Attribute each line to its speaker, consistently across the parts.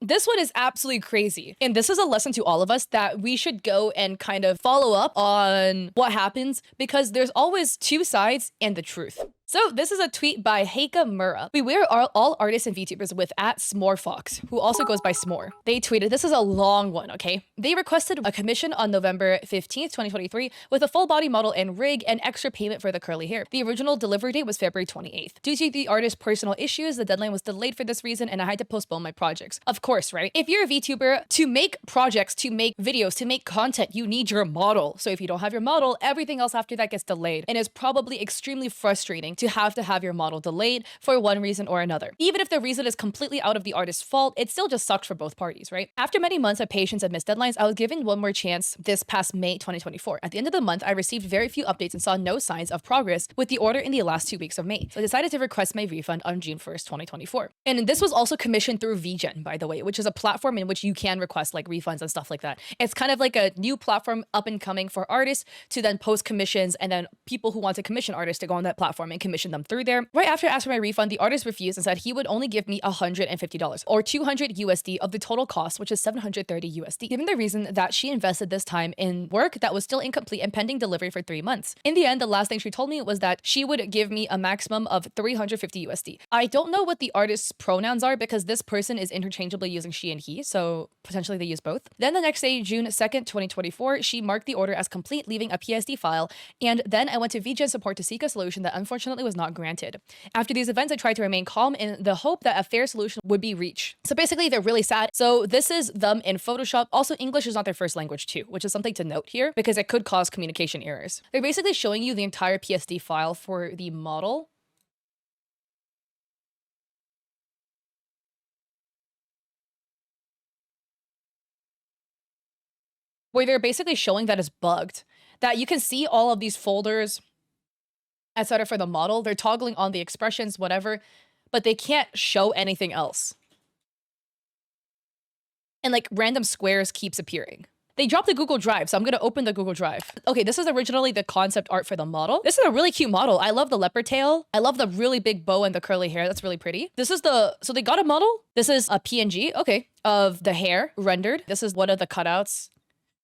Speaker 1: This one is absolutely crazy. And this is a lesson to all of us that we should go and kind of follow up on what happens, because there's always two sides and the truth. So this is a tweet by Heika. We were all artists and VTubers with @SmoreFox, who also goes by Smore. They tweeted, this is a long one, okay? They requested a commission on November 15th, 2023 with a full body model and rig and extra payment for the curly hair. The original delivery date was February 28th. Due to the artist's personal issues, the deadline was delayed for this reason and I had to postpone my projects. Of course, right? If you're a VTuber, to make projects, to make videos, to make content, you need your model. So if you don't have your model, everything else after that gets delayed and is probably extremely frustrating to have your model delayed for one reason or another. Even if the reason is completely out of the artist's fault, it still just sucks for both parties, right? After many months of patience and missed deadlines, I was given one more chance this past May 2024. At the end of the month, I received very few updates and saw no signs of progress with the order in the last 2 weeks of May. So I decided to request my refund on June 1st, 2024. And this was also commissioned through VGen, by the way, which is a platform in which you can request like refunds and stuff like that. It's kind of like a new platform up and coming for artists to then post commissions, and then people who want to commission artists to go on that platform and commission them through there. Right after asking for my refund, the artist refused and said he would only give me $150 or 200 USD of the total cost, which is 730 USD, given the reason that she invested this time in work that was still incomplete and pending delivery for 3 months. In the end, the last thing she told me was that she would give me a maximum of 350 USD. I don't know what the artist's pronouns are because this person is interchangeably using she and he, so potentially they use both. Then the next day, June 2nd, 2024, she marked the order as complete, leaving a PSD file, and then I went to VGen support to seek a solution that unfortunately was not granted. After these events, I tried to remain calm in the hope that a fair solution would be reached. So basically, they're really sad. So this is them in Photoshop. Also, English is not their first language too, which is something to note here because it could cause communication errors. They're basically showing you the entire PSD file for the model. Where they're basically showing that it's bugged, that you can see all of these folders, etc. for the model. They're toggling on the expressions, whatever, but they can't show anything else. And like random squares keeps appearing. They dropped the Google Drive, so I'm gonna open the Google Drive. Okay, this is originally the concept art for the model. This is a really cute model. I love the leopard tail. I love the really big bow and the curly hair. That's really pretty. This is so they got a model. This is a PNG, okay, of the hair rendered. This is one of the cutouts.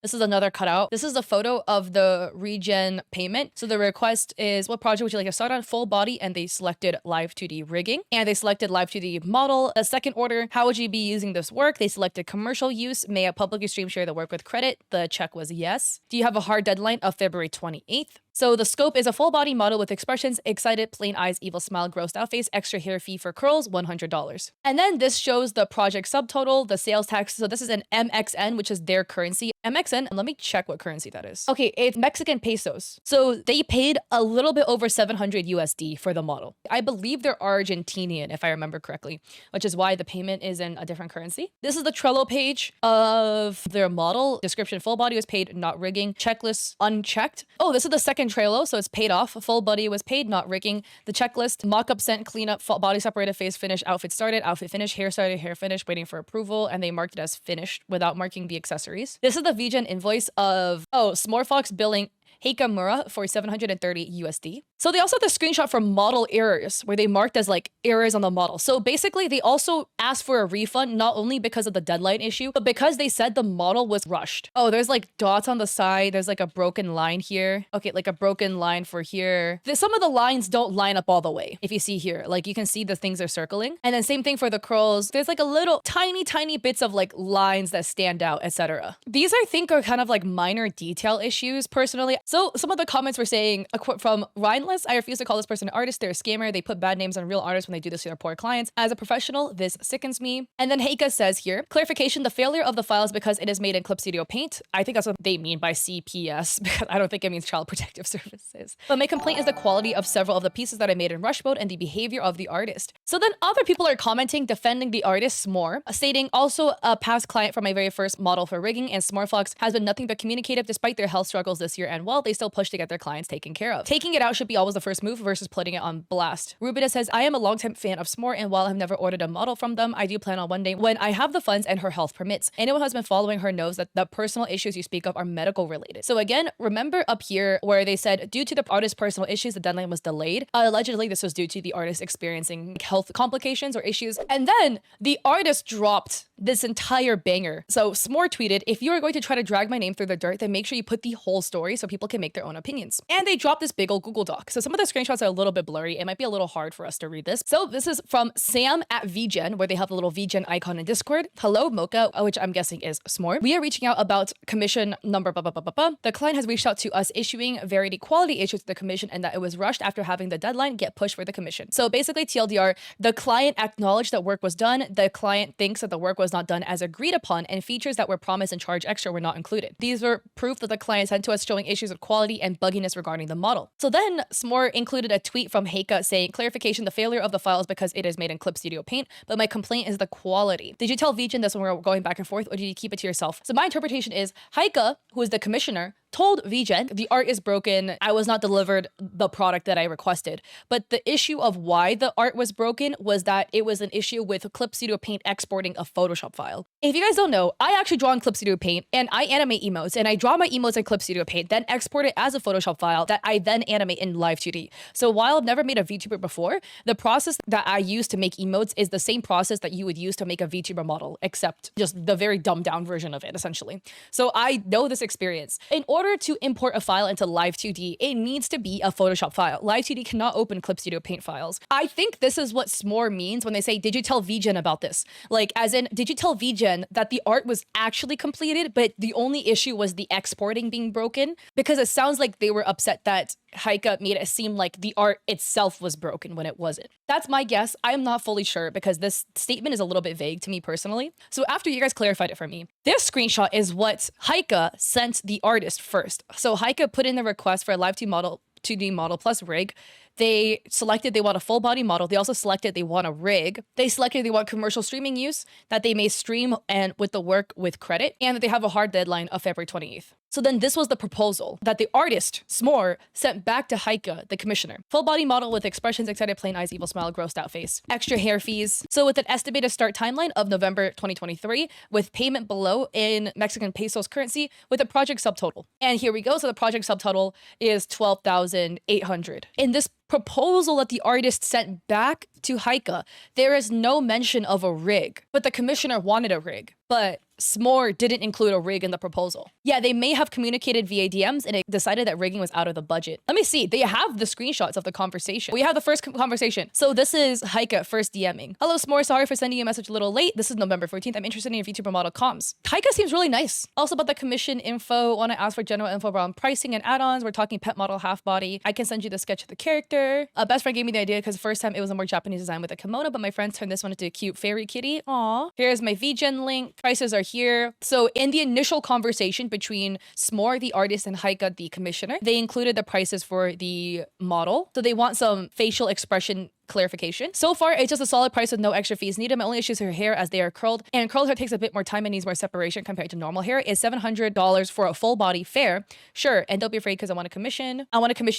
Speaker 1: This is another cutout. This is the photo of the VGen payment. So the request is, what project would you like to start on? Full body, and they selected live 2D rigging, and they selected live 2D model. The second order, how would you be using this work? They selected commercial use. May I publicly stream share the work with credit? The check was yes. Do you have a hard deadline of February 28th? So the scope is a full body model with expressions, excited, plain eyes, evil smile, grossed out face, extra hair fee for curls, $100. And then this shows the project subtotal, the sales tax. So this is an MXN, which is their currency. MXN, let me check what currency that is. Okay, it's Mexican pesos. So they paid a little bit over 700 USD for the model. I believe they're Argentinian, if I remember correctly, which is why the payment is in a different currency. This is the Trello page of their model. Description, full body was paid, not rigging. Checklist, unchecked. Oh, this is the second Trello, so it's paid off. Full body was paid, not rigging. The checklist, mock-up sent, cleanup, body separated, face finished, outfit started, outfit finished, hair started, hair finished, waiting for approval, and they marked it as finished without marking the accessories. This is the VGen invoice of, SmoreFox billing Heika for 730 USD. So they also have the screenshot from model errors where they marked as like errors on the model. So basically they also asked for a refund, not only because of the deadline issue, but because they said the model was rushed. Oh, there's like dots on the side. There's like a broken line here. Okay, like a broken line for here. Some of the lines don't line up all the way. If you see here, like you can see the things are circling. And then same thing for the curls. There's like a little tiny bits of like lines that stand out, etc. These I think are kind of like minor detail issues personally. So some of the comments were saying, a quote from Rhineless, I refuse to call this person an artist. They're a scammer. They put bad names on real artists when they do this to their poor clients. As a professional, this sickens me. And then Heika says here, clarification, the failure of the file is because it is made in Clip Studio Paint. I think that's what they mean by CPS, because I don't think it means Child Protective Services. But my complaint is the quality of several of the pieces that I made in rush mode and the behavior of the artist. So then other people are commenting, defending the artist Smore, stating also a past client for my very first model for rigging, and SmoreFox has been nothing but communicative despite their health struggles this year and well, they still push to get their clients taken care of. Taking it out should be always the first move versus putting it on blast. Rubina says, I am a longtime fan of Smore, and while I've never ordered a model from them, I do plan on one day when I have the funds and her health permits. Anyone who has been following her knows that the personal issues you speak of are medical related. So again, remember up here where they said due to the artist's personal issues, the deadline was delayed. Allegedly, this was due to the artist experiencing health complications or issues. And then the artist dropped this entire banger. So Smore tweeted, if you are going to try to drag my name through the dirt, then make sure you put the whole story so people can make their own opinions. And they dropped this big old Google Doc. So some of the screenshots are a little bit blurry. It might be a little hard for us to read this. So this is from Sam at VGen, where they have the little VGen icon in Discord. Hello, Mocha, which I'm guessing is Smore. We are reaching out about commission number blah, blah, blah, blah, blah. The client has reached out to us issuing varied equality issues to the commission and that it was rushed after having the deadline get pushed for the commission. So basically TLDR, the client acknowledged that work was done. The client thinks that the work was not done as agreed upon and features that were promised and charged extra were not included. These were proof that the client sent to us showing issues of quality and bugginess regarding the model. So then Smore included a tweet from Heika saying, clarification, the failure of the file is because it is made in Clip Studio Paint, but my complaint is the quality. Did you tell VGen this when we were going back and forth, or did you keep it to yourself? So my interpretation is Heika, who is the commissioner, told VGen, the art is broken, I was not delivered the product that I requested. But the issue of why the art was broken was that it was an issue with Clip Studio Paint exporting a Photoshop file. If you guys don't know, I actually draw in Clip Studio Paint and I animate emotes, and I draw my emotes in Clip Studio Paint, then export it as a Photoshop file that I then animate in Live 2D. So while I've never made a VTuber before, the process that I use to make emotes is the same process that you would use to make a VTuber model, except just the very dumbed down version of it, essentially. So I know this experience. In order to import a file into Live 2D, it needs to be a Photoshop file. Live 2D cannot open Clip Studio Paint files. I think this is what Smore means when they say, did you tell VGen about this? Like, as in, did you tell VGen that the art was actually completed, but the only issue was the exporting being broken? Because it sounds like they were upset that Heika made it seem like the art itself was broken when it wasn't. That's my guess. I am not fully sure because this statement is a little bit vague to me personally. So after you guys clarified it for me, this screenshot is what Heika sent the artist first. So Heika put in the request for a Live 2D model plus rig. They selected they want a full body model. They also selected they want a rig. They selected they want commercial streaming use, that they may stream and with the work with credit, and that they have a hard deadline of February 28th. So then this was the proposal that the artist, Smore, sent back to Heika, the commissioner. Full body model with expressions, excited, plain eyes, evil smile, grossed out face. Extra hair fees. So with an estimated start timeline of November 2023, with payment below in Mexican pesos currency with a project subtotal. And here we go. So the project subtotal is 12,800. In this proposal that the artist sent back to Heika, there is no mention of a rig, but the commissioner wanted a rig. But Smore didn't include a rig in the proposal. Yeah, they may have communicated via DMs and it decided that rigging was out of the budget. Let me see. They have the screenshots of the conversation. We have the first conversation. So this is Heika first DMing. Hello, Smore. Sorry for sending you a message a little late. This is November 14th. I'm interested in your VTuber model comms. Heika seems really nice. Also about the commission info, want to ask for general info around pricing and add-ons. We're talking pet model half body. I can send you the sketch of the character. A best friend gave me the idea because the first time it was a more Japanese design with a kimono, but my friends turned this one into a cute fairy kitty. Aw. Here's my VGen link. Prices are here. So in the initial conversation between Smore, the artist, and Heika, the commissioner, they included the prices for the model. So they want some facial expression clarification. So far, it's just a solid price with no extra fees needed. My only issue is her hair as they are curled, and curled hair takes a bit more time and needs more separation compared to normal hair. Is $700 for a full body fair? Sure, and don't be afraid because I want to commission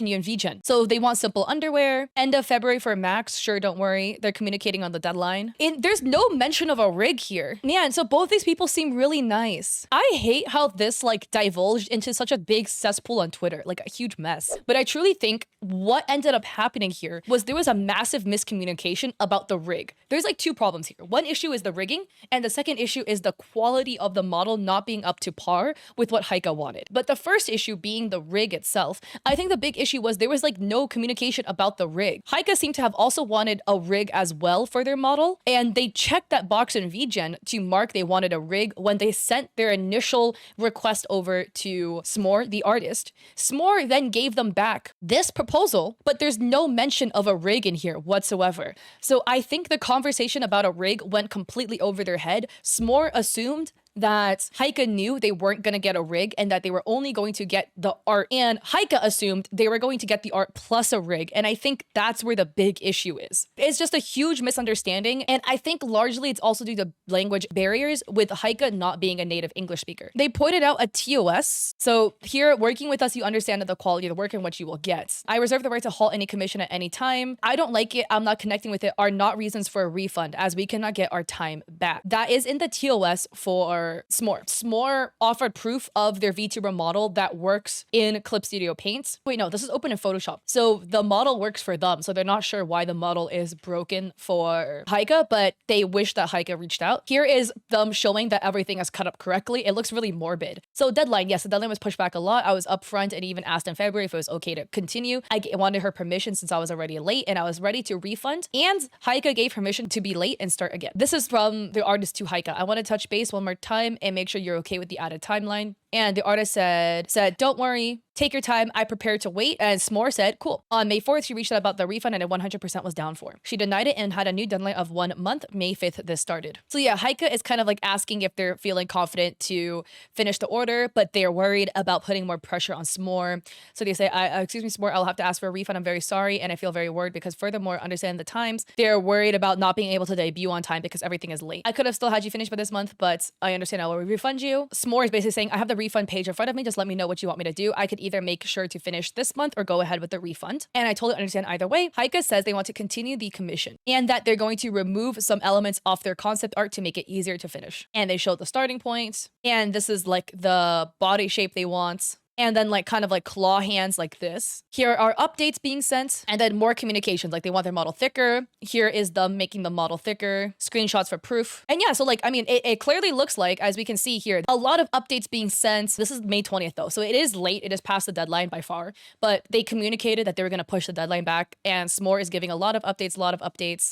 Speaker 1: you in VGen. So they want simple underwear. End of February for max. Sure, don't worry. They're communicating on the deadline. There's no mention of a rig here. Man, so both these people seem really nice. I hate how this like divulged into such a big cesspool on Twitter, like a huge mess. But I truly think what ended up happening here was there was a massive miscommunication about the rig. There's like two problems here. One issue is the rigging, and the second issue is the quality of the model not being up to par with what Heika wanted. But the first issue being the rig itself, I think the big issue was there was like no communication about the rig. Heika seemed to have also wanted a rig as well for their model, and they checked that box in VGen to mark they wanted a rig when they sent their initial request over to Smore, the artist. Smore then gave them back this proposal, but there's no mention of a rig in here whatsoever. So I think the conversation about a rig went completely over their head. Smore assumed that Heika knew they weren't going to get a rig and that they were only going to get the art. And Heika assumed they were going to get the art plus a rig. And I think that's where the big issue is. It's just a huge misunderstanding. And I think largely it's also due to language barriers with Heika not being a native English speaker. They pointed out a TOS. So here, working with us, you understand the quality of the work and what you will get. I reserve the right to halt any commission at any time. I don't like it. I'm not connecting with it are not reasons for a refund as we cannot get our time back. That is in the TOS for Smore. Smore offered proof of their VTuber model that works in Clip Studio Paint. Wait, no, this is open in Photoshop. So the model works for them. So they're not sure why the model is broken for Heika, but they wish that Heika reached out. Here is them showing that everything is cut up correctly. It looks really morbid. So deadline, yes, the deadline was pushed back a lot. I was upfront and even asked in February if it was okay to continue. I wanted her permission since I was already late and I was ready to refund. And Heika gave permission to be late and start again. This is from the artist to Heika. I want to touch base one more time and make sure you're okay with the added timeline. And the artist said, don't worry, take your time. I prepared to wait. And Smore said, cool. On May 4th, she reached out about the refund and it 100% was down for. She denied it and had a new deadline of 1 month. May 5th, this started. So yeah, Heika is kind of like asking if they're feeling confident to finish the order, but they're worried about putting more pressure on Smore. So they say, excuse me, Smore, I'll have to ask for a refund. I'm very sorry. And I feel very worried because furthermore, understand the times. They're worried about not being able to debut on time because everything is late. I could have still had you finish by this month, but I understand I will refund you. Smore is basically saying, I have the refund page in front of me. Just let me know what you want me to do. I could either make sure to finish this month or go ahead with the refund. And I totally understand either way. Heika says they want to continue the commission and that they're going to remove some elements off their concept art to make it easier to finish. And they showed the starting point. And this is like the body shape they want. And then like kind of like claw hands like this. Here are updates being sent and then more communications. Like they want their model thicker. Here is them making the model thicker. Screenshots for proof. And yeah, so like, I mean, it clearly looks like, as we can see here, a lot of updates being sent. This is May 20th though. So it is late. It is past the deadline by far. But they communicated that they were going to push the deadline back. And Smore is giving a lot of updates,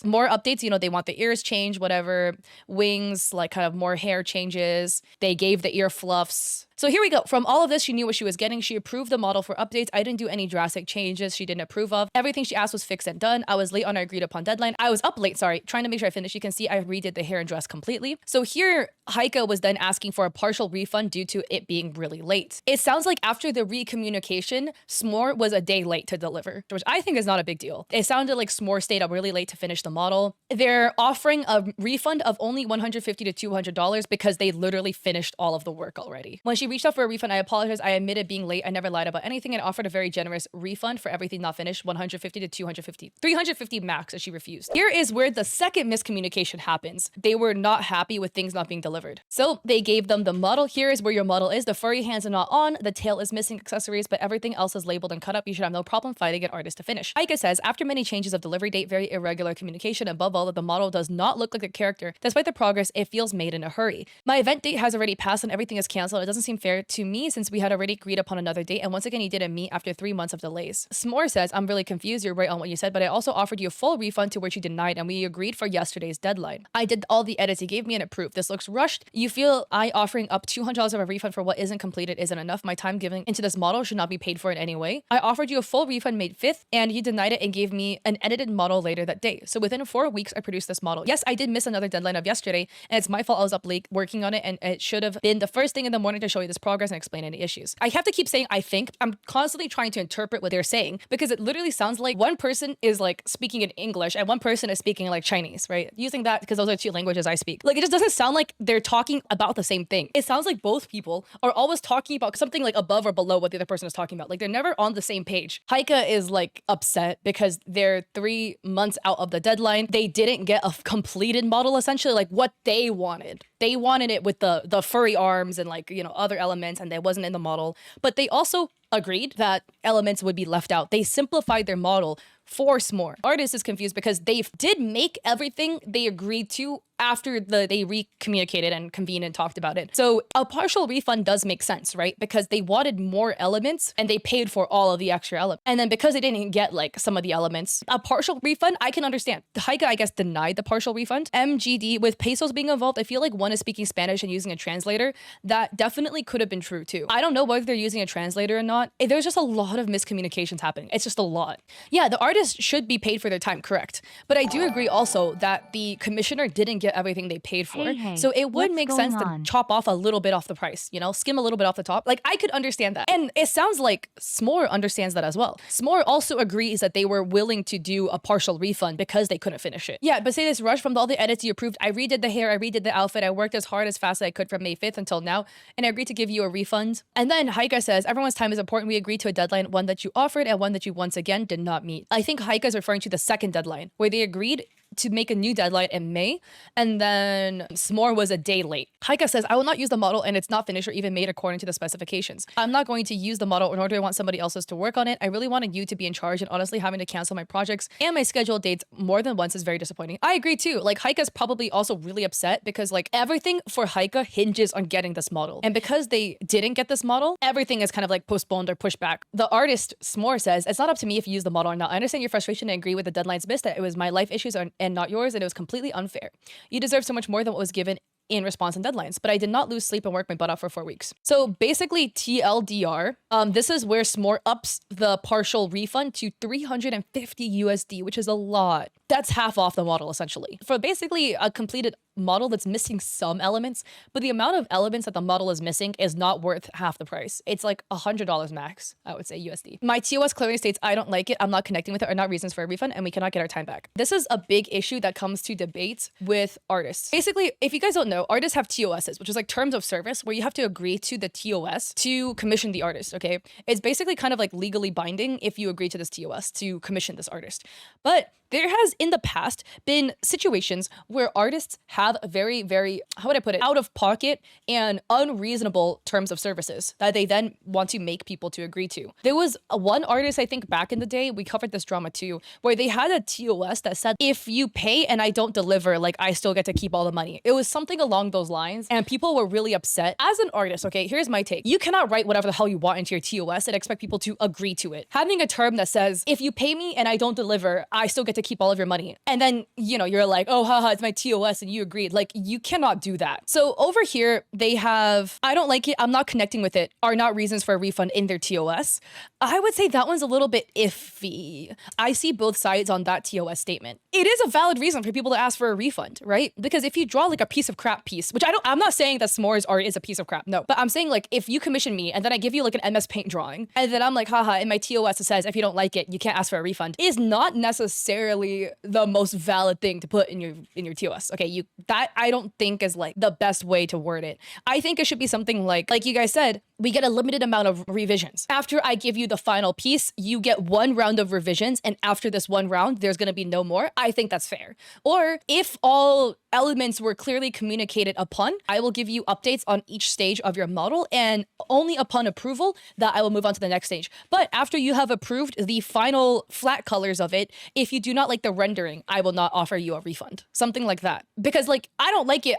Speaker 1: More updates, you know, they want the ears changed, whatever. Wings, like kind of more hair changes. They gave the ear fluffs. So here we go. From all of this, she knew what she was getting. She approved the model for updates. I didn't do any drastic changes she didn't approve of. Everything she asked was fixed and done. I was late on our agreed upon deadline. I was up late, trying to make sure I finished. You can see I redid the hair and dress completely. So here, Heika was then asking for a partial refund due to it being really late. It sounds like after the recommunication, Smore was a day late to deliver, which I think is not a big deal. It sounded like Smore stayed up really late to finish the model. They're offering a refund of only $150 to $200 because they literally finished all of the work already. When she reached out for a refund, I apologize. I admitted being late. I never lied about anything and offered a very generous refund for everything not finished, $150 to $250, $350 max, as she refused. Here is where the second miscommunication happens. They were not happy with things not being delivered. So they gave them the model. Here is where your model is. The furry hands are not on. The tail is missing accessories, but everything else is labeled and cut up. You should have no problem finding an artist to finish. Heika says, after many changes of delivery date, very irregular communication, above all, that the model does not look like a character. Despite the progress, it feels made in a hurry. My event date has already passed and everything is canceled. It doesn't seem fair to me since we had already agreed upon another date, and once again, you didn't meet after 3 months of delays. Smore says, I'm really confused. You're right on what you said, but I also offered you a full refund to which you denied, and we agreed for yesterday's deadline. I did all the edits you gave me and approved. This looks rushed. You feel I offering up $200 of a refund for what isn't completed isn't enough. My time given into this model should not be paid for in any way. I offered you a full refund May 5th, and you denied it and gave me an edited model later that day. So within 4 weeks, I produced this model. Yes, I did miss another deadline of yesterday, and it's my fault I was up late working on it, and it should have been the first thing in the morning to show you this progress and explain any issues. I have to keep saying I think. I'm constantly trying to interpret what they're saying because it literally sounds like one person is like speaking in English and one person is speaking like Chinese, right? Using that because those are 2 languages I speak. Like it just doesn't sound like they're talking about the same thing. It sounds like both people are always talking about something like above or below what the other person is talking about. Like they're never on the same page. Heika is like upset because they're 3 months out of the deadline. They didn't get a completed model, essentially like what they wanted. They wanted it with the furry arms and like, you know, other elements, and that wasn't in the model. But they also agreed that elements would be left out. They simplified their model for Smore. Artist is confused because they did make everything they agreed to after they recommunicated and convened and talked about it. So a partial refund does make sense, right? Because they wanted more elements and they paid for all of the extra elements. And then because they didn't get like some of the elements, a partial refund, I can understand. Heika, I guess, denied the partial refund. MGD, with pesos being involved, I feel like one is speaking Spanish and using a translator. That definitely could have been true too. I don't know whether they're using a translator or not. not. There's just a lot of miscommunications happening. It's just a lot. Yeah, the artist should be paid for their time, correct. But I do agree also that the commissioner didn't get everything they paid for. So it would make sense to chop off a little bit off the price, you know, skim a little bit off the top. Like, I could understand that. And it sounds like Smore understands that as well. Smore also agrees that they were willing to do a partial refund because they couldn't finish it. Yeah, but say this, Rush, from all the edits you approved, I redid the hair, I redid the outfit, I worked as hard as fast as I could from May 5th until now, and I agreed to give you a refund. And then Heika says, everyone's time is important. We agreed to a deadline, one that you offered and one that you once again did not meet. I think Heika is referring to the second deadline, where they agreed to make a new deadline in May, and then Smore was a day late. Heika says, I will not use the model and it's not finished or even made according to the specifications. I'm not going to use the model, nor do I want somebody else's to work on it. I really wanted you to be in charge, and honestly having to cancel my projects and my scheduled dates more than once is very disappointing. I agree too. Like, Heika's probably also really upset because like everything for Heika hinges on getting this model. And because they didn't get this model, everything is kind of like postponed or pushed back. The artist Smore says, it's not up to me if you use the model or not. I understand your frustration and agree with the deadlines missed, that it was my life issues and not yours, and it was completely unfair. You deserve so much more than what was given in response and deadlines, but I did not lose sleep and work my butt off for 4 weeks. So basically TLDR, this is where Smore ups the partial refund to 350 USD, which is a lot. That's half off the model essentially. For basically a completed model that's missing some elements, but the amount of elements that the model is missing is not worth half the price. It's like $100 max, I would say, USD. My TOS clearly states, I don't like it, I'm not connecting with it, are not reasons for a refund, and we cannot get our time back. This is a big issue that comes to debates with artists. Basically, if you guys don't know, artists have TOSs, which is like terms of service, where you have to agree to the TOS to commission the artist, okay? It's basically kind of like legally binding if you agree to this TOS to commission this artist. But there has in the past been situations where artists have very, how would I put it, out of pocket and unreasonable terms of services that they then want to make people to agree to. There was one artist, I think back in the day, we covered this drama too, where they had a TOS that said, if you pay and I don't deliver, like I still get to keep all the money. It was something along those lines, and people were really upset. As an artist, okay, here's my take. You cannot write whatever the hell you want into your TOS and expect people to agree to it. Having a term that says, if you pay me and I don't deliver, I still get to keep all of your money. And then, you know, you're like, oh, haha, it's my TOS and you agreed. Like, you cannot do that. So over here, they have, I don't like it, I'm not connecting with it, are not reasons for a refund in their TOS. I would say that one's a little bit iffy. I see both sides on that TOS statement. It is a valid reason for people to ask for a refund, right? Because if you draw like a piece of crap piece, which I'm not saying that Smore's art is a piece of crap, no. But I'm saying like, if you commission me and then I give you like an MS Paint drawing, and then I'm like, haha, in my TOS it says, if you don't like it, you can't ask for a refund, is not necessarily the most valid thing to put in your TOS. Okay, that I don't think is like the best way to word it. I think it should be something like you guys said, we get a limited amount of revisions. After I give you the final piece, you get one round of revisions, and after this one round, there's gonna be no more. I think that's fair. Or if all elements were clearly communicated upon, I will give you updates on each stage of your model, and only upon approval that I will move on to the next stage. But after you have approved the final flat colors of it, if you do not like the rendering, I will not offer you a refund. Something like that. Because like, I don't like it,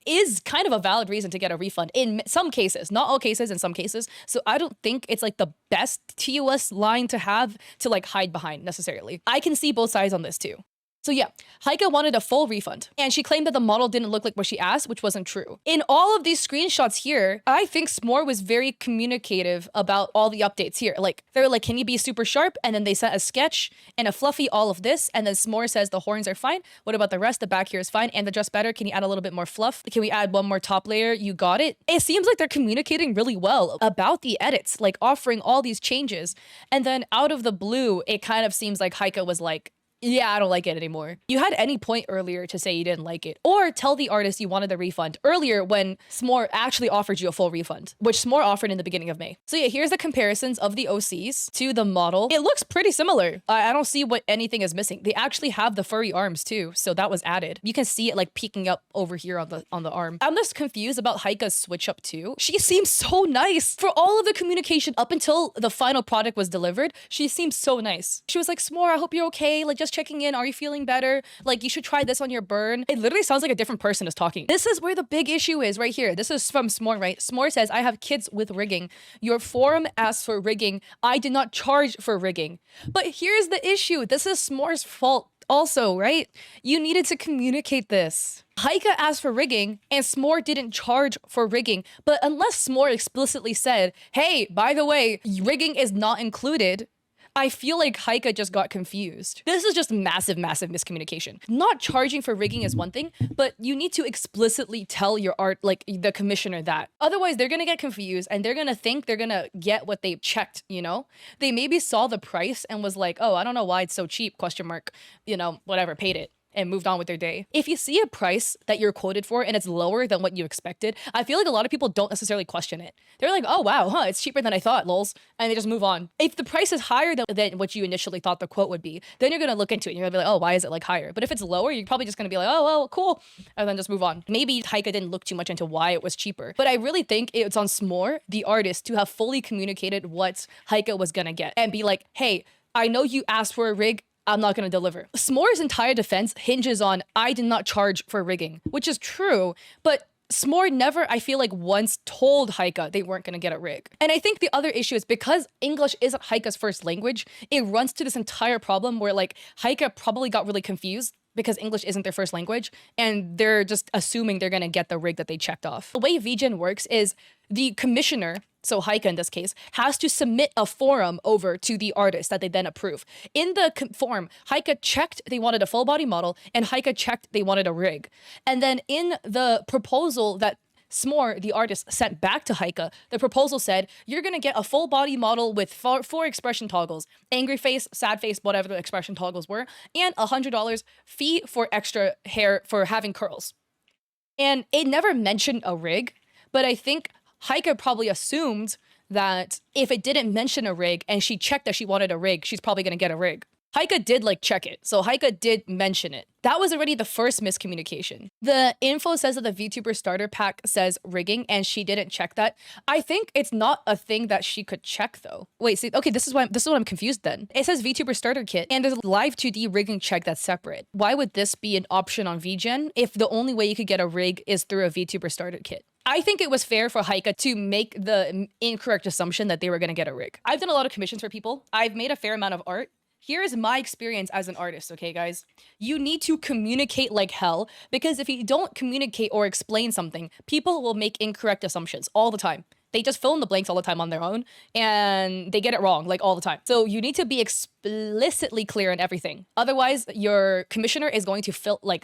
Speaker 1: is kind of a valid reason to get a refund in some cases, not all cases, in some cases. So I don't think it's like the best TOS line to have to like hide behind necessarily. I can see both sides on this too. So yeah, Heika wanted a full refund, and she claimed that the model didn't look like what she asked, which wasn't true. In all of these screenshots here, I think Smore was very communicative about all the updates here. Like, they're like, can you be super sharp? And then they sent a sketch and a fluffy all of this, and then Smore says the horns are fine. What about the rest? The back here is fine. And the dress better. Can you add a little bit more fluff? Can we add one more top layer? You got it. It seems like they're communicating really well about the edits, like offering all these changes. And then out of the blue, it kind of seems like Heika was like, yeah, I don't like it anymore. You had any point earlier to say you didn't like it, or tell the artist you wanted the refund earlier when Smore actually offered you a full refund, which Smore offered in the beginning of May. So yeah, here's the comparisons of the OCs to the model. It looks pretty similar. I don't see what anything is missing. They actually have the furry arms too, so that was added. You can see it like peeking up over here on the arm. I'm just confused about Heika's switch up too. She seems so nice. For all of the communication up until the final product was delivered, she seems so nice. She was like, Smore, I hope you're okay. Like, just checking in. Are you feeling better? Like, you should try this on your burn. It literally sounds like a different person is talking. This is where the big issue is right here. This is from Smore, right? Smore says, I have kids with rigging. Your forum asked for rigging. I did not charge for rigging. But here's the issue. This is Smore's fault. Also, right? You needed to communicate this. Heika asked for rigging and Smore didn't charge for rigging. But unless Smore explicitly said, hey, by the way, rigging is not included, I feel like Heika just got confused. This is just massive, massive miscommunication. Not charging for rigging is one thing, but you need to explicitly tell your art, like the commissioner that. Otherwise, they're gonna get confused and they're gonna think they're gonna get what they checked, you know? They maybe saw the price and was like, oh, I don't know why it's so cheap, question mark, you know, whatever, paid it. And moved on with their day. If you see a price that you're quoted for and it's lower than what you expected, I feel like a lot of people don't necessarily question it. They're like, oh wow, it's cheaper than I thought, lols. And they just move on. If the price is higher than what you initially thought the quote would be, then you're gonna look into it and you're gonna be like, oh, why is it like higher? But if it's lower, you're probably just gonna be like, oh, well, cool. And then just move on. Maybe Heika didn't look too much into why it was cheaper. But I really think it's on Smore, the artist, to have fully communicated what Heika was gonna get and be like, hey, I know you asked for a rig, I'm not going to deliver. Smore's entire defense hinges on, I did not charge for rigging, which is true, but Smore never, I feel like, once told Heika they weren't going to get a rig. And I think the other issue is because English isn't Heika's first language, it runs to this entire problem where like Heika probably got really confused because English isn't their first language, and they're just assuming they're gonna get the rig that they checked off. The way VGen works is the commissioner, so Heika in this case, has to submit a form over to the artist that they then approve. In the form, Heika checked they wanted a full body model, and Heika checked they wanted a rig. And then in the proposal that Smore, the artist, sent back to Heika, the proposal said, you're gonna get a full body model with four expression toggles, angry face, sad face, whatever the expression toggles were, and $100 fee for extra hair for having curls. And it never mentioned a rig, but I think Heika probably assumed that if it didn't mention a rig and she checked that she wanted a rig, she's probably gonna get a rig. Heika did like check it, so Heika did mention it. That was already the first miscommunication. The info says that the VTuber starter pack says rigging and she didn't check that. I think it's not a thing that she could check though. Wait, see, okay, this is what I'm confused then. It says VTuber starter kit and there's a live 2D rigging check that's separate. Why would this be an option on VGen if the only way you could get a rig is through a VTuber starter kit? I think it was fair for Heika to make the incorrect assumption that they were gonna get a rig. I've done a lot of commissions for people. I've made a fair amount of art. Here's my experience as an artist, okay, guys? You need to communicate like hell, because if you don't communicate or explain something, people will make incorrect assumptions all the time. They just fill in the blanks all the time on their own, and they get it wrong, like, all the time. So you need to be explicitly clear in everything. Otherwise, your commissioner is going to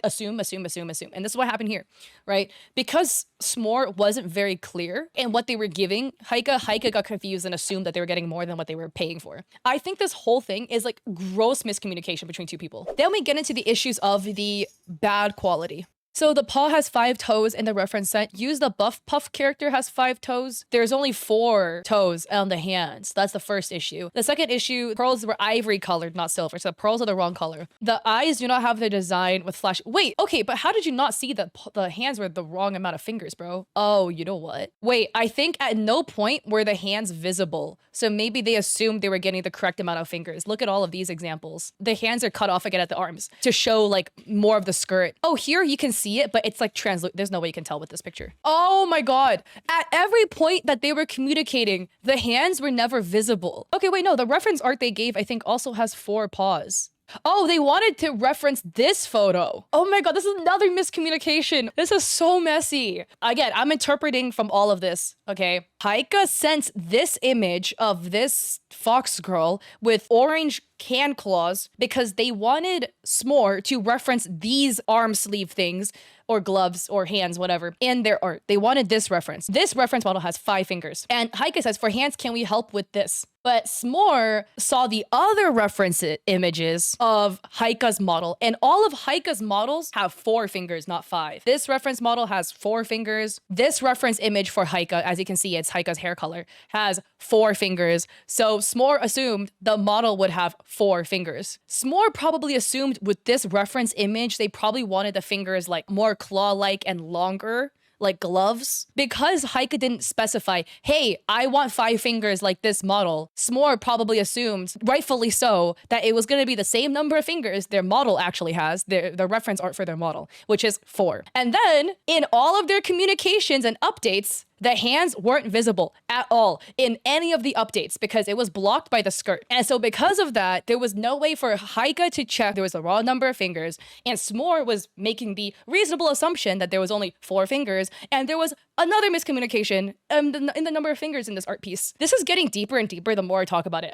Speaker 1: assume. And this is what happened here, right? Because Smore wasn't very clear in what they were giving Heika got confused and assumed that they were getting more than what they were paying for. I think this whole thing is like gross miscommunication between two people. Then we get into the issues of the bad quality. So the paw has 5 toes in the reference set. Use the buff puff character has 5 toes. There's only 4 toes on the hands. That's the first issue. The second issue, pearls were ivory colored, not silver. So the pearls are the wrong color. The eyes do not have the design with flash. Wait, okay, but how did you not see that the hands were the wrong amount of fingers, bro? Oh, you know what? Wait, I think at no point were the hands visible. So maybe they assumed they were getting the correct amount of fingers. Look at all of these examples. The hands are cut off again at the arms to show like more of the skirt. Oh, here you can see it, but it's like there's no way you can tell with this picture. Oh my god. At every point that they were communicating, the hands were never visible. Okay, wait, no, the reference art they gave, I think, also has 4 paws. Oh, they wanted to reference this photo. Oh my god, this is another miscommunication. This is so messy. Again, I'm interpreting from all of this, okay? Heika sent this image of this fox girl with orange can claws because they wanted Smore to reference these arm sleeve things or gloves or hands, whatever, in their art. They wanted this reference. This reference model has 5 fingers. And Heika says, for hands, can we help with this? But Smore saw the other reference images of Heika's model, and all of Heika's models have 4 fingers, not 5. This reference model has 4 fingers. This reference image for Heika, as you can see, it's Heika's hair color, has 4 fingers. So Smore assumed the model would have 4 fingers. Smore probably assumed with this reference image, they probably wanted the fingers like more claw-like and longer, like gloves. Because Heika didn't specify, hey, I want 5 fingers like this model, Smore probably assumed, rightfully so, that it was going to be the same number of fingers their model actually has, the reference art for their model, which is 4. And then, in all of their communications and updates, The hands weren't visible at all in any of the updates because it was blocked by the skirt. And so because of that, there was no way for Heika to check there was a raw number of fingers, and Smore was making the reasonable assumption that there was only 4 fingers, and there was another miscommunication in the number of fingers in this art piece. This is getting deeper and deeper the more I talk about it.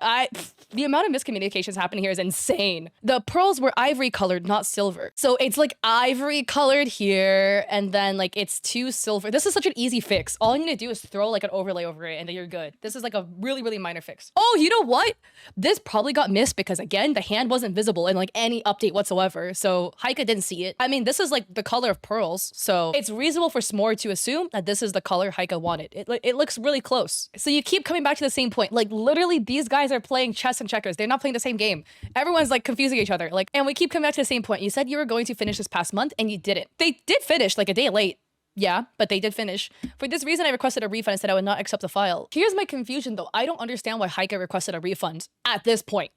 Speaker 1: The amount of miscommunications happening here is insane. The pearls were ivory colored, not silver. So it's like ivory colored here, and then like it's 2 silver. This is such an easy fix. All you need to do is throw like an overlay over it and then you're good. This is like a really, really minor fix. Oh, you know what? This probably got missed because again, the hand wasn't visible in like any update whatsoever. So Heika didn't see it. I mean, this is like the color of pearls. So it's reasonable for Smore to assume that this is the color Heika wanted. It looks really close. So you keep coming back to the same point. Like literally these guys are playing chess and checkers. They're not playing the same game. Everyone's like confusing each other. Like, and we keep coming back to the same point. You said you were going to finish this past month and you didn't. They did finish like a day late. Yeah, but they did finish. For this reason, I requested a refund and said I would not accept the file. Here's my confusion though. I don't understand why Heika requested a refund at this point.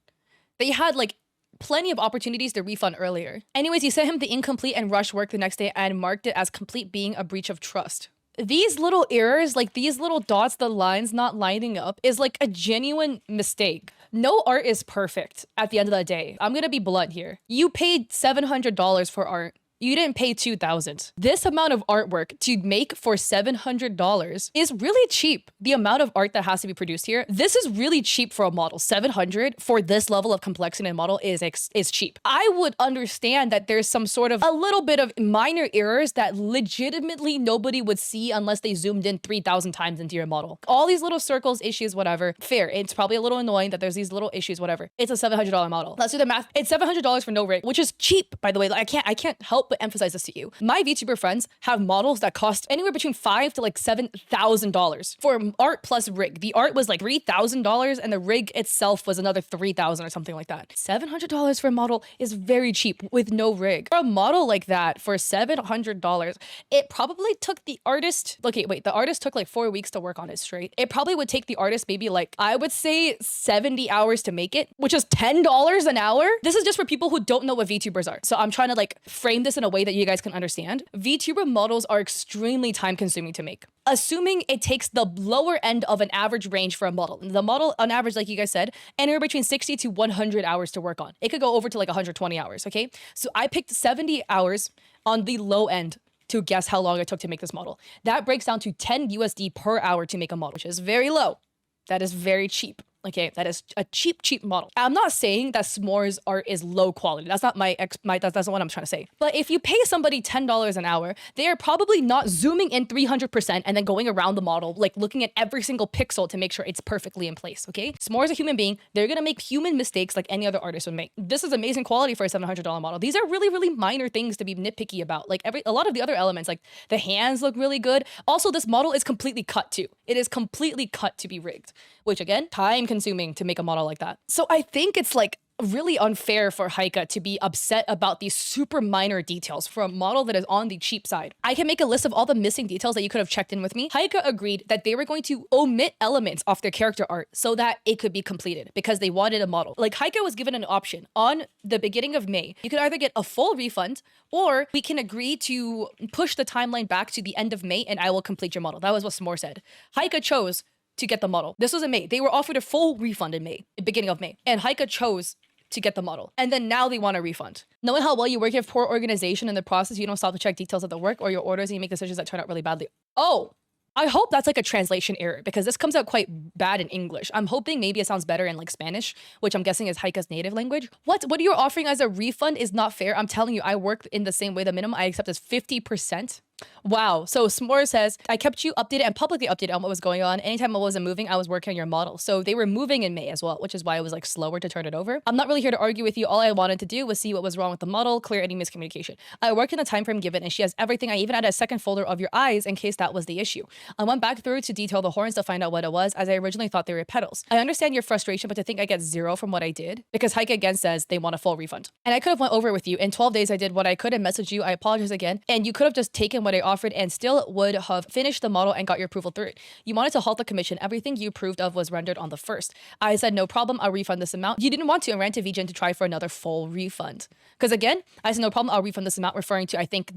Speaker 1: They had like plenty of opportunities to refund earlier. Anyways, he sent him the incomplete and rushed work the next day and marked it as complete being a breach of trust. These little errors, like these little dots, the lines not lining up is like a genuine mistake. No art is perfect at the end of the day. I'm gonna be blunt here. You paid $700 for art. You didn't pay $2,000. This amount of artwork to make for $700 is really cheap. The amount of art that has to be produced here, this is really cheap for a model. $700 for this level of complexity in a model is cheap. I would understand that there's some sort of a little bit of minor errors that legitimately nobody would see unless they zoomed in 3,000 times into your model. All these little circles, issues, whatever, fair. It's probably a little annoying that there's these little issues, whatever. It's a $700 model. Let's do the math. It's $700 for no rig, which is cheap, by the way. Like, I can't help but emphasize this to you. My VTuber friends have models that cost anywhere between $5,000 to like $7,000 for art plus rig. The art was like $3,000 and the rig itself was another $3,000 or something like that. $700 for a model is very cheap with no rig. For a model like that for $700, it probably took the artist, okay, wait, the artist took like 4 weeks to work on it straight. It probably would take the artist maybe like, I would say 70 hours to make it, which is $10 an hour. This is just for people who don't know what VTubers are. So I'm trying to like frame this in a way that you guys can understand. VTuber models are extremely time consuming to make. Assuming it takes the lower end of an average range for a model. The model on average, like you guys said, anywhere between 60 to 100 hours to work on. It could go over to like 120 hours, okay? So I picked 70 hours on the low end to guess how long it took to make this model. That breaks down to 10 USD per hour to make a model, which is very low. That is very cheap. Okay, that is a cheap model. I'm not saying that Smore's art is low quality. That's not that's not what I'm trying to say. But if you pay somebody $10 an hour, they are probably not zooming in 300% and then going around the model, like looking at every single pixel to make sure it's perfectly in place, okay? Smore's a human being. They're gonna make human mistakes like any other artist would make. This is amazing quality for a $700 model. These are really, really minor things to be nitpicky about. Like a lot of the other elements, like the hands look really good. Also, this model is completely cut too. It is completely cut to be rigged, which again, time consuming to make a model like that. So I think it's like really unfair for Heika to be upset about these super minor details for a model that is on the cheap side. I can make a list of all the missing details that you could have checked in with me. Heika agreed that they were going to omit elements off their character art so that it could be completed because they wanted a model. Like Heika was given an option on the beginning of May. You could either get a full refund or we can agree to push the timeline back to the end of May and I will complete your model. That was what Smore said. Heika chose to get the model. This was in May. They were offered a full refund in May, beginning of May. And Heika chose to get the model. And then now they want a refund. Knowing how well you work, you have poor organization in the process, you don't stop to check details of the work or your orders and you make decisions that turn out really badly. Oh, I hope that's like a translation error because this comes out quite bad in English. I'm hoping maybe it sounds better in like Spanish, which I'm guessing is Heika's native language. What you're offering as a refund is not fair. I'm telling you, I work in the same way. The minimum I accept is 50%. Wow. So Smore says, I kept you updated and publicly updated on what was going on. Anytime I wasn't moving, I was working on your model. So they were moving in May as well, which is why it was like slower to turn it over. I'm not really here to argue with you. All I wanted to do was see what was wrong with the model, clear any miscommunication. I worked in the time frame given and she has everything. I even added a second folder of your eyes in case that was the issue. I went back through to detail the horns to find out what it was as I originally thought they were petals. I understand your frustration, but to think I get 0 from what I did because Heika again says they want a full refund. And I could have went over it with you. In 12 days, I did what I could and messaged you. I apologize again. And you could have just taken what I offered and still would have finished the model and got your approval through it. You wanted to halt the commission. Everything you approved of was rendered on the 1st. I said, no problem, I'll refund this amount. You didn't want to and ran to VGen to try for another full refund. Because again, I said, no problem, I'll refund this amount, referring to, I think,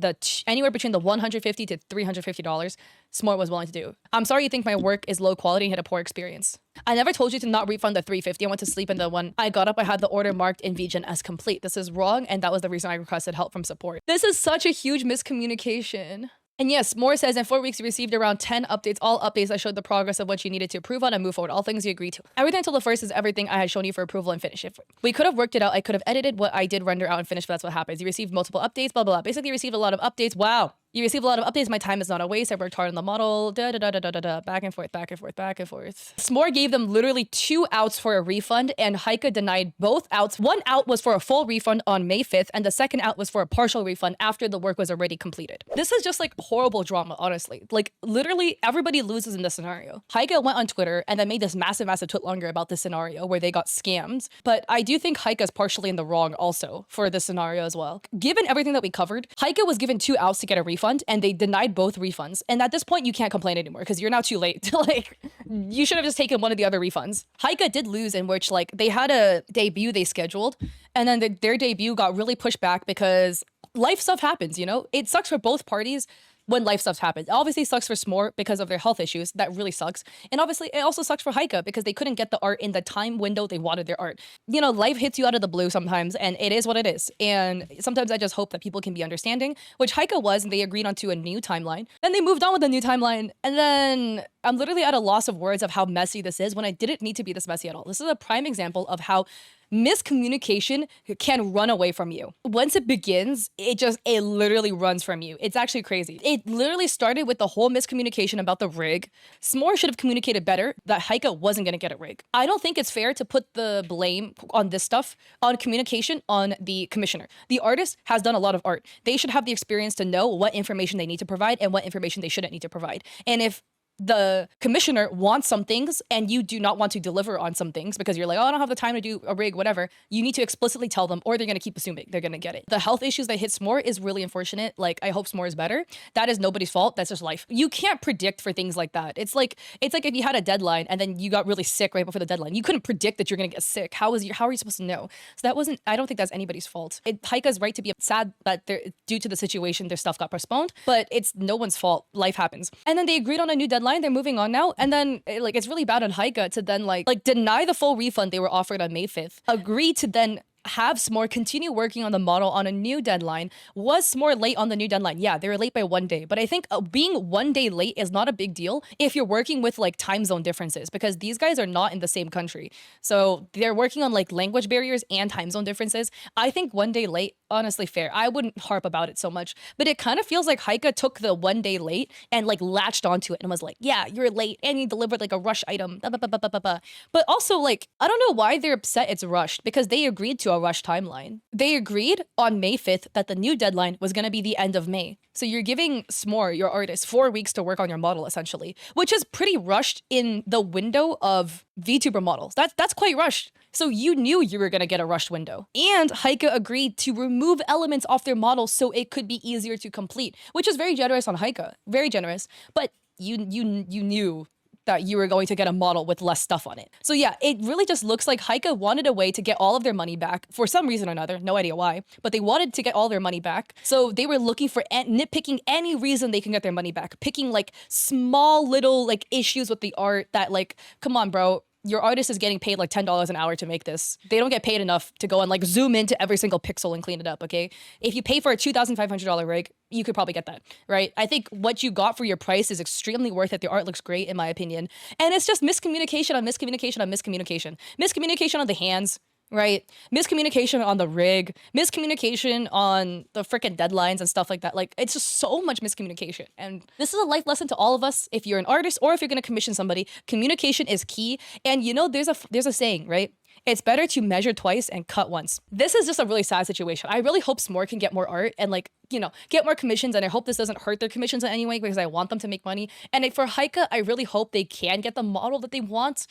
Speaker 1: anywhere between the $150 to $350 Smore was willing to do. I'm sorry you think my work is low quality and had a poor experience. I never told you to not refund the $350. I went to sleep, and the one I got up, I had the order marked in VGen as complete. This is wrong, and that was the reason I requested help from support. This is such a huge miscommunication. And yes, Smore says in 4 weeks, you received around 10 updates, all updates that showed the progress of what you needed to approve on and move forward, all things you agreed to. Everything until the 1st is everything I had shown you for approval and finish it. We could have worked it out. I could have edited what I did render out and finish, but that's what happens. You received multiple updates, blah, blah, blah. Basically, you received a lot of updates. Wow. You received a lot of updates. My time is not a waste. I worked hard on the model. Back and forth, back and forth, back and forth. Smore gave them literally 2 outs for a refund, and Heika denied both outs. One out was for a full refund on May 5th, and the second out was for a partial refund after the work was already completed. This is just like horrible drama, honestly. Like literally everybody loses in this scenario. Heika went on Twitter and then made this massive tweet longer about this scenario where they got scammed. But I do think Heika's partially in the wrong also for this scenario as well. Given everything that we covered, Heika was given 2 outs to get a refund, and they denied both refunds. And at this point, you can't complain anymore because you're now too late. Like, you should have just taken one of the other refunds. Heika did lose, in which like they had a debut they scheduled, and then their debut got really pushed back because life stuff happens, you know? It sucks for both parties when life stuff happens. It obviously sucks for Smore because of their health issues. That really sucks. And obviously it also sucks for Heika because they couldn't get the art in the time window they wanted their art. You know, life hits you out of the blue sometimes, and it is what it is. And sometimes I just hope that people can be understanding, which Heika was, and they agreed onto a new timeline. Then they moved on with the new timeline. And then I'm literally at a loss of words of how messy this is when it didn't need to be this messy at all. This is a prime example of how miscommunication can run away from you. Once it begins, it literally runs from you. It's actually crazy. It literally started with the whole miscommunication about the rig. Smore should have communicated better that Heika wasn't going to get a rig. I don't think it's fair to put the blame on this stuff, on communication, on the commissioner. The artist has done a lot of art. They should have the experience to know what information they need to provide and what information they shouldn't need to provide. And if the commissioner wants some things and you do not want to deliver on some things because you're like, oh, I don't have the time to do a rig, whatever, you need to explicitly tell them, or they're going to keep assuming they're going to get it. The health issues that hit Smore is really unfortunate. Like, I hope Smore is better. That is nobody's fault. That's just life. You can't predict for things like that. It's like if you had a deadline and then you got really sick right before the deadline. You couldn't predict that you're going to get sick. How are you supposed to know? So I don't think that's anybody's fault. Heika's right to be sad that due to the situation, their stuff got postponed, but it's no one's fault. Life happens. And then they agreed on a new deadline. They're moving on now. And then it's really bad on Heika to then like deny the full refund they were offered on May 5th, agree to then have Smore continue working on the model on a new deadline. Was Smore late on the new deadline? Yeah, they were late by 1 day. But I think being 1 day late is not a big deal if you're working with like time zone differences, because these guys are not in the same country. So they're working on like language barriers and time zone differences. I think 1 day late, honestly, fair. I wouldn't harp about it so much, but it kind of feels like Heika took the 1 day late and like latched onto it and was like, yeah, you're late and you delivered like a rush item. But also like, I don't know why they're upset it's rushed, because they agreed to a rush timeline. They agreed on May 5th that the new deadline was going to be the end of May. So you're giving Smore, your artist, 4 weeks to work on your model, essentially, which is pretty rushed in the window of VTuber models. That's quite rushed. So you knew you were going to get a rushed window. And Heika agreed to remove elements off their model so it could be easier to complete, which is very generous on Heika. Very generous. But you knew that you were going to get a model with less stuff on it. So yeah, it really just looks like Heika wanted a way to get all of their money back for some reason or another, no idea why, but they wanted to get all their money back. So they were looking for nitpicking any reason they can get their money back, picking like small little like issues with the art that like, come on, bro. Your artist is getting paid like $10 an hour to make this. They don't get paid enough to go and like zoom into every single pixel and clean it up, okay? If you pay for a $2,500 rig, you could probably get that, right? I think what you got for your price is extremely worth it. The art looks great, in my opinion. And it's just miscommunication on miscommunication on miscommunication. Miscommunication on the hands, right? Miscommunication on the rig, miscommunication on the freaking deadlines and stuff like that. Like, it's just so much miscommunication. And this is a life lesson to all of us. If you're an artist or if you're going to commission somebody, communication is key. And you know, there's a saying, right? It's better to measure twice and cut once. This is just a really sad situation. I really hope Smore can get more art and like, you know, get more commissions. And I hope this doesn't hurt their commissions in any way, because I want them to make money. And for Heika, I really hope they can get the model that they want.